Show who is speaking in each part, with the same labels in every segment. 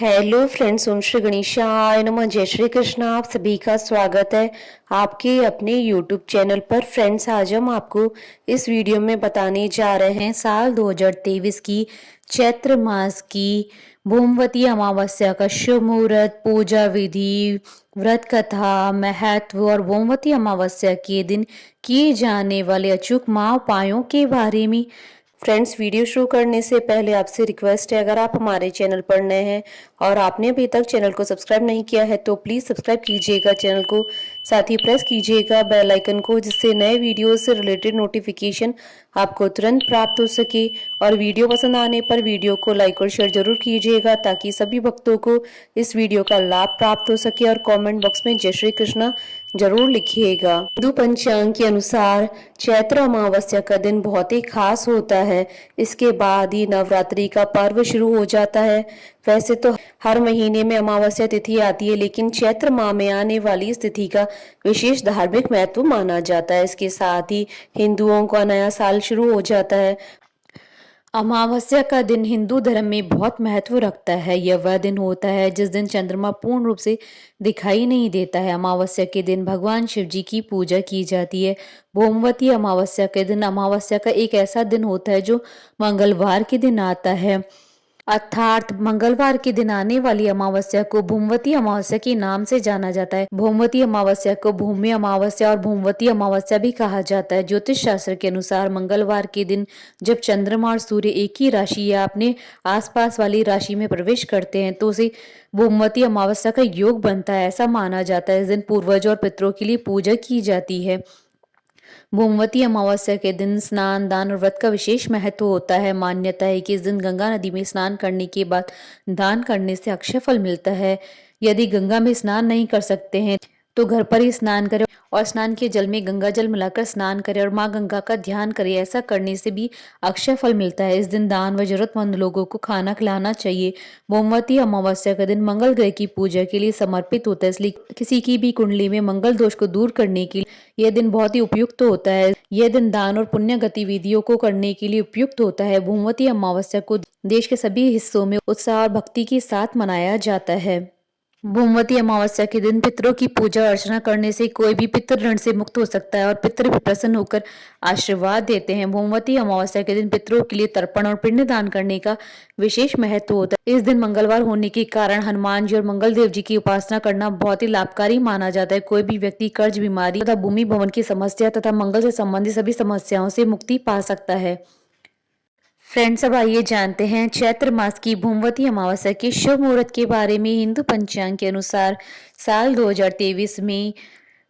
Speaker 1: Hello friends, ओम श्री गणेशाय नमः। जय श्री कृष्ण। आप सभी का स्वागत है आपके अपने यूट्यूब चैनल पर। फ्रेंड्स, आज हम आपको इस वीडियो में बताने जा रहे हैं साल 2023 की चैत्र मास की भूमवती अमावस्या का शुभ मुहूर्त, पूजा विधि, व्रत कथा, महत्व और भूमवती अमावस्या के दिन किए जाने वाले अचूक उपायों के बारे में। फ्रेंड्स, वीडियो शुरू करने से पहले आपसे रिक्वेस्ट है, अगर आप हमारे चैनल पर नए हैं और आपने अभी तक चैनल को सब्सक्राइब नहीं किया है तो प्लीज़ सब्सक्राइब कीजिएगा चैनल को, साथ ही प्रेस कीजिएगा बेल आइकन को, जिससे नए वीडियो से रिलेटेड नोटिफिकेशन आपको तुरंत प्राप्त हो सके। और वीडियो पसंद आने पर वीडियो को लाइक और शेयर जरूर कीजिएगा ताकि सभी भक्तों को इस वीडियो का लाभ प्राप्त हो सके। और कमेंट बॉक्स में जय श्री कृष्ण जरूर लिखिएगा। हिंदू पंचांग के अनुसार चैत्र अमावस्या का दिन बहुत ही खास होता है। इसके बाद ही नवरात्रि का पर्व शुरू हो जाता है। वैसे तो हर महीने में अमावस्या तिथि आती है, लेकिन चैत्र माह में आने वाली इस तिथि का विशेष धार्मिक महत्व माना जाता है। इसके साथ ही हिंदुओं का नया साल शुरू हो जाता है। अमावस्या का दिन हिंदू धर्म में बहुत महत्व रखता है। यह वह दिन होता है जिस दिन चंद्रमा पूर्ण रूप से दिखाई नहीं देता है। अमावस्या के दिन भगवान शिव जी की पूजा की जाती है। भौमवती अमावस्या के दिन अमावस्या का एक ऐसा दिन होता है जो मंगलवार के दिन आता है, अर्थात मंगलवार के दिन आने वाली अमावस्या को भूमवती अमावस्या के नाम से जाना जाता है। भूमवती अमावस्या को भूमि अमावस्या और भूमवती अमावस्या भी कहा जाता है। ज्योतिष शास्त्र के अनुसार मंगलवार के दिन जब चंद्रमा और सूर्य एक ही राशि या अपने आसपास वाली राशि में प्रवेश करते हैं तो उसे भूमवती अमावस्या का योग बनता है। ऐसा माना जाता है इस दिन पूर्वजों और पितरों के लिए पूजा की जाती है। भूमवती अमावस्या के दिन स्नान, दान और व्रत का विशेष महत्व होता है। मान्यता है कि इस दिन गंगा नदी में स्नान करने के बाद दान करने से अक्षय फल मिलता है। यदि गंगा में स्नान नहीं कर सकते हैं तो घर पर ही स्नान करें और स्नान के जल में गंगा जल मिलाकर स्नान करें और माँ गंगा का ध्यान करें। ऐसा करने से भी अक्षय फल मिलता है। इस दिन दान व जरूरतमंद लोगों को खाना खिलाना चाहिए। भूमवती अमावस्या का दिन मंगल ग्रह की पूजा के लिए समर्पित होता है, इसलिए किसी की भी कुंडली में मंगल दोष को दूर करने के लिए यह दिन बहुत ही उपयुक्त होता है। यह दिन दान और पुण्य गतिविधियों को करने के लिए उपयुक्त होता है। भूमवती अमावस्या को देश के सभी हिस्सों में उत्साह और भक्ति के साथ मनाया जाता है। भूमवती अमावस्या के दिन पितरों की पूजा अर्चना करने से कोई भी पितृ ऋण से मुक्त हो सकता है और पितृ भी प्रसन्न होकर आशीर्वाद देते हैं। भूमवती अमावस्या के दिन पितरों के लिए तर्पण और पिंड दान करने का विशेष महत्व होता है। इस दिन मंगलवार होने के कारण हनुमान जी और मंगल देव जी की उपासना करना बहुत ही लाभकारी माना जाता है। कोई भी व्यक्ति कर्ज, बीमारी तथा भूमि भवन की समस्या तथा मंगल से संबंधित सभी समस्याओं से मुक्ति पा सकता है। फ्रेंड्स, अब आइए जानते हैं चैत्र मास की भूमवती अमावस्या के शुभ मुहूर्त के बारे में। हिंदू पंचांग के अनुसार साल 2023 में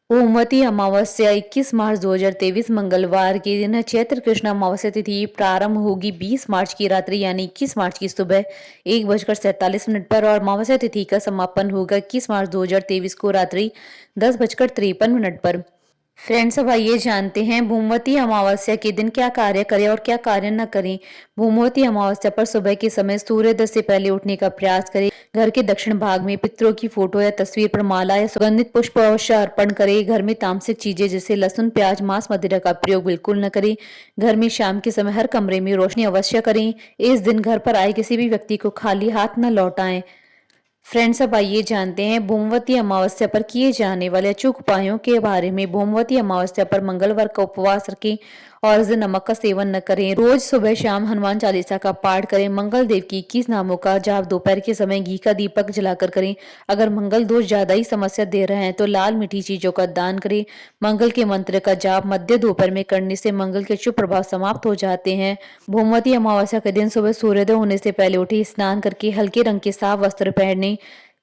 Speaker 1: भूमवती अमावस्या 21 मार्च 2023 मंगलवार के दिन चैत्र कृष्ण अमावस्या तिथि प्रारंभ होगी 20 मार्च की रात्रि यानी 21 मार्च की सुबह 1:47 पर और अमावस्या तिथि का समापन होगा 21 मार्च 2023 को रात्रि 10:53 पर। फ्रेंड्स, अब आइए जानते हैं भूमवती अमावस्या के दिन क्या कार्य करें और क्या कार्य न करें। भूमवती अमावस्या पर सुबह के समय सूर्योदय से पहले उठने का प्रयास करें। घर के दक्षिण भाग में पितरों की फोटो या तस्वीर पर माला या सुगंधित पुष्प अवश्य अर्पण करें। घर में तामसिक चीजें जैसे लहसुन, प्याज, मांस, मदिरा का प्रयोग बिल्कुल न करें। घर में शाम के समय हर कमरे में रोशनी अवश्य करें। इस दिन घर पर आए किसी भी व्यक्ति को खाली हाथ न लौटाएं। फ्रेंड्स, अब आइए जानते हैं भूमवती अमावस्या पर किए जाने वाले अचूक उपायों के बारे में। भूमवती अमावस्या पर मंगलवार का उपवास रखें और इस दिन नमक का सेवन न करें। रोज सुबह शाम हनुमान चालीसा का पाठ करें। मंगल देव की 21 नामों का जाप दोपहर के समय घी का दीपक जलाकर करें। अगर मंगल दोष ज्यादा ही समस्या दे रहे हैं तो लाल मीठी चीजों का दान करें। मंगल के मंत्र का जाप मध्य दोपहर में करने से मंगल के शुभ प्रभाव समाप्त हो जाते हैं। भूमवती अमावस्या के दिन सुबह सूर्योदय होने से पहले उठे, स्नान करके हल्के रंग के साफ वस्त्र पहने,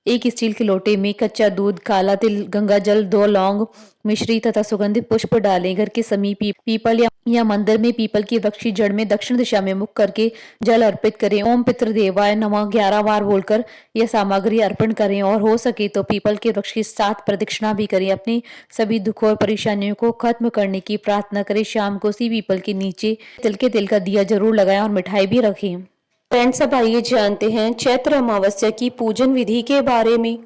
Speaker 1: एक स्टील के लोटे में कच्चा दूध, काला तिल, गंगा जल, 2 लौंग, मिश्री तथा सुगंधित पुष्प डालें। घर के समीप पीपल या मंदिर में पीपल की वृक्ष की जड़ में दक्षिण दिशा में मुख करके जल अर्पित करें। ओम पितृदेवाय नमः 11 बार बोलकर यह सामग्री अर्पण करें और हो सके तो पीपल के वृक्ष की 7 प्रदक्षिणा भी करें। अपने सभी दुखों और परेशानियों को खत्म करने की प्रार्थना करें। शाम को उसी पीपल के नीचे तिल के तेल का दिया जरूर लगाएं और मिठाई भी रखें। फ्रेंड्स, अब आइए जानते हैं चैत्र अमावस्या की पूजन विधि के बारे में।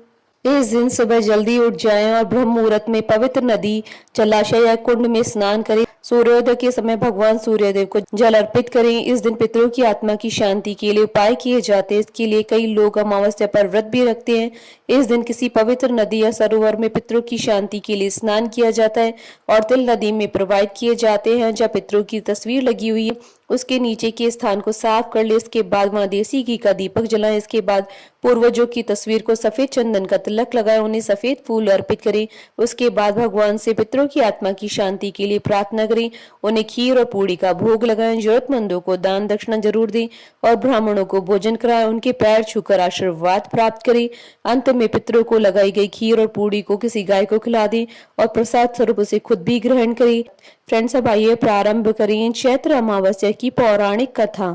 Speaker 1: इस दिन सुबह जल्दी उठ जाएं और ब्रह्म मुहूर्त में पवित्र नदी, जलाशय या कुंड में स्नान करें। सूर्योदय के समय भगवान सूर्यदेव को जल अर्पित करें। इस दिन पितरों की आत्मा की शांति के लिए उपाय किए जाते हैं। इसके लिए कई लोग अमावस्या पर व्रत भी रखते हैं। इस दिन किसी पवित्र नदी या सरोवर में पितरों की शांति के लिए स्नान किया जाता है और तिल नदी में प्रवाहित किए जाते हैं। जब पितरों की तस्वीर लगी हुई है उसके नीचे के स्थान को साफ कर ले। इसके बाद वहां देसी घी का दीपक जलाएं। इसके बाद पूर्वजों की तस्वीर को सफेद चंदन का तिलक लगाएं, उन्हें सफेद फूल अर्पित करें। उसके बाद भगवान से पितरों की आत्मा की शांति के लिए प्रार्थना करें। उन्हें खीर और पूड़ी का भोग लगाएं। जरूरतमंदों को दान दक्षिणा जरूर दें और ब्राह्मणों को भोजन कराएं। उनके पैर छूकर आशीर्वाद प्राप्त करें। अंत में पितरों को लगाई गई खीर और पूड़ी को किसी गाय को खिला दें और प्रसाद स्वरूप उसे खुद भी ग्रहण करें। फ्रेंड्स, अब आइए प्रारंभ करें चैत्र अमावस्या की पौराणिक कथा।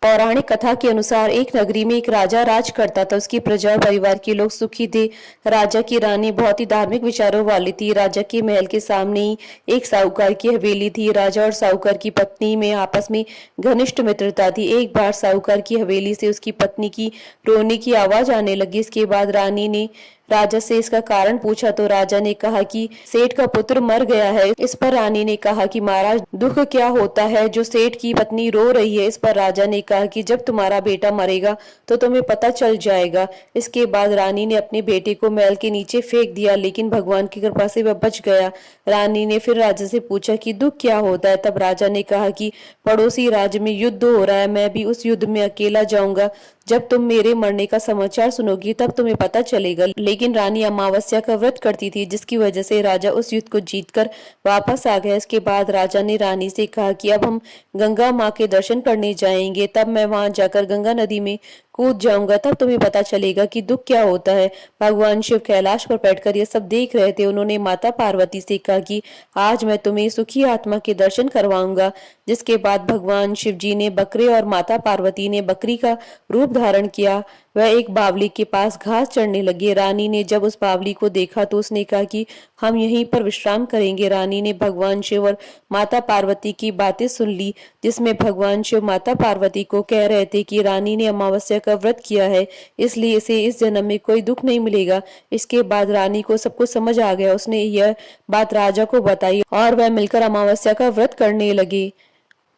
Speaker 1: पौराणिक कथा के अनुसार एक नगरी में एक राजा राज करता था। उसकी प्रजा और परिवार के लोग सुखी थे। राजा की रानी बहुत ही धार्मिक विचारों वाली थी। राजा के महल के सामने ही एक साहूकार की हवेली थी। राजा और साहूकार की पत्नी में आपस में घनिष्ठ मित्रता थी। एक बार साहूकार की हवेली से उसकी पत्नी की रोने की आवाज आने लगी। इसके बाद रानी ने राजा से इसका कारण पूछा तो राजा ने कहा कि सेठ का पुत्र मर गया है। इस पर रानी ने कहा कि महाराज, दुख क्या होता है जो सेठ की पत्नी रो रही है। इस पर राजा ने कहा कि जब तुम्हारा बेटा मरेगा तो तुम्हें पता चल जाएगा। इसके बाद रानी ने अपने बेटे को महल के नीचे फेंक दिया, लेकिन भगवान की कृपा से वह बच गया। रानी ने फिर राजा से पूछा कि दुख क्या होता है। तब राजा ने कहा कि पड़ोसी राज्य में युद्ध हो रहा है, मैं भी उस युद्ध में अकेला जाऊंगा। जब तुम मेरे मरने का समाचार सुनोगी तब तुम्हें पता चलेगा। लेकिन रानी अमावस्या का व्रत करती थी, जिसकी वजह से राजा उस युद्ध को जीतकर वापस आ गया। इसके बाद राजा ने रानी से कहा कि अब हम गंगा माँ के दर्शन करने जाएंगे। तब मैं वहां जाकर गंगा नदी में कूद जाऊंगा, तब तुम्हें पता चलेगा कि दुख क्या होता है। भगवान शिव कैलाश पर बैठकर ये सब देख रहे थे। उन्होंने माता पार्वती से कहा कि आज मैं तुम्हें सुखी आत्मा के दर्शन करवाऊंगा। जिसके बाद भगवान शिव जी ने बकरे और माता पार्वती ने बकरी का रूप धारण किया। वह एक बावली के पास घास चढ़ने लगी। रानी ने जब उस बावली को देखा तो उसने कहा कि हम यहीं पर विश्राम करेंगे। रानी ने भगवान शिव और माता पार्वती की बातें सुन ली, जिसमें भगवान शिव माता पार्वती को कह रहे थे कि रानी ने अमावस्या का व्रत किया है, इसलिए इसे इस जन्म में कोई दुख नहीं मिलेगा। इसके बाद रानी को सब कुछ समझ आ गया। उसने यह बात राजा को बताई और वह मिलकर अमावस्या का व्रत करने लगे।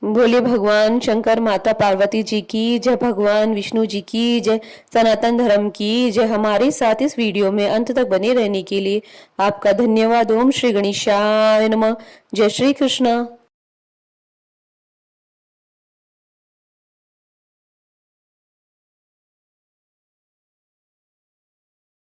Speaker 1: बोले भगवान शंकर, माता पार्वती जी की जय, भगवान विष्णु जी की जय, सनातन धर्म की जय। हमारे साथ इस वीडियो में अंत तक बने रहने के लिए आपका धन्यवाद। ओम श्री गणेशाय नमः। जय श्री कृष्ण।